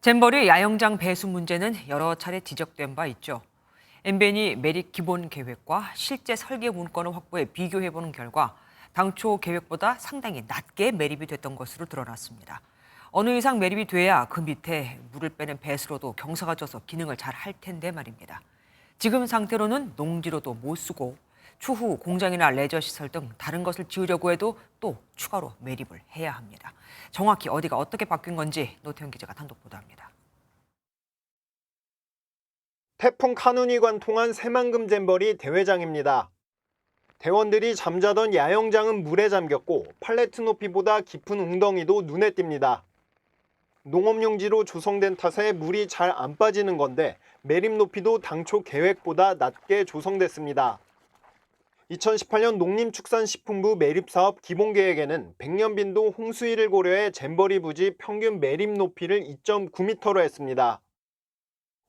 잼버리 야영장 배수 문제는 여러 차례 지적된 바 있죠. MBN이 매립 기본 계획과 실제 설계 문건을 확보해 비교해보는 결과 당초 계획보다 상당히 낮게 매립이 됐던 것으로 드러났습니다. 어느 이상 매립이 돼야 그 밑에 물을 빼는 배수로도 경사가 져서 기능을 잘 할 텐데 말입니다. 지금 상태로는 농지로도 못 쓰고 추후 공장이나 레저시설 등 다른 것을 지으려고 해도 또 추가로 매립을 해야 합니다. 정확히 어디가 어떻게 바뀐 건지 노태현 기자가 단독 보도합니다. 태풍 카눈이 관통한 새만금 잼버리 대회장입니다. 대원들이 잠자던 야영장은 물에 잠겼고 팔레트 높이보다 깊은 웅덩이도 눈에 띕니다. 농업용지로 조성된 탓에 물이 잘 안 빠지는 건데 매립 높이도 당초 계획보다 낮게 조성됐습니다. 2018년 농림축산식품부 매립사업 기본계획에는 백년빈도 홍수위를 고려해 잼버리 부지 평균 매립 높이를 2.9m로 했습니다.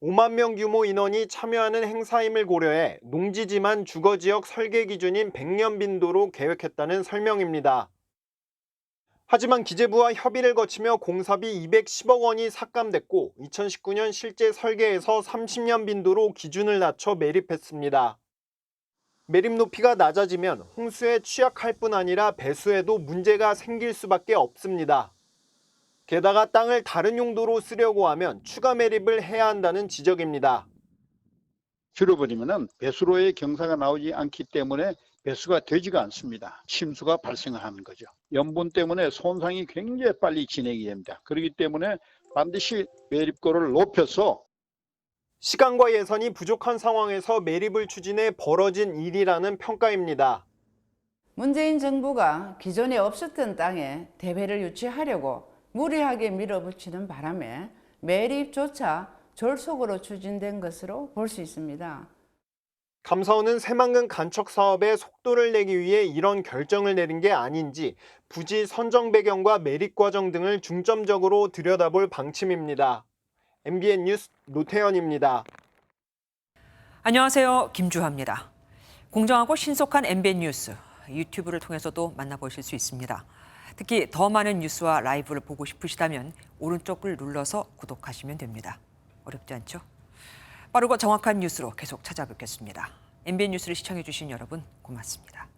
5만 명 규모 인원이 참여하는 행사임을 고려해 농지지만 주거지역 설계 기준인 백년빈도로 계획했다는 설명입니다. 하지만 기재부와 협의를 거치며 공사비 210억 원이 삭감됐고 2019년 실제 설계에서 30년 빈도로 기준을 낮춰 매립했습니다. 매립 높이가 낮아지면 홍수에 취약할 뿐 아니라 배수에도 문제가 생길 수밖에 없습니다. 게다가 땅을 다른 용도로 쓰려고 하면 추가 매립을 해야 한다는 지적입니다. 줄여버리면 배수로의 경사가 나오지 않기 때문에 배수가 되지가 않습니다. 침수가 발생하는 거죠. 염분 때문에 손상이 굉장히 빨리 진행이 됩니다. 그렇기 때문에 반드시 매립고를 높여서 시간과 예산이 부족한 상황에서 매립을 추진해 벌어진 일이라는 평가입니다. 문재인 정부가 기존에 없었던 땅에 대회를 유치하려고 무리하게 밀어붙이는 바람에 매립조차 졸속으로 추진된 것으로 볼 수 있습니다. 감사원은 새만금 간척 사업에 속도를 내기 위해 이런 결정을 내린 게 아닌지 부지 선정 배경과 매립 과정 등을 중점적으로 들여다볼 방침입니다. MBN 뉴스 노태현입니다. 안녕하세요. 김주하입니다. 공정하고 신속한 MBN 뉴스, 유튜브를 통해서도 만나보실 수 있습니다. 특히 더 많은 뉴스와 라이브를 보고 싶으시다면 오른쪽을 눌러서 구독하시면 됩니다. 어렵지 않죠? 빠르고 정확한 뉴스로 계속 찾아뵙겠습니다. MBN 뉴스를 시청해주신 여러분 고맙습니다.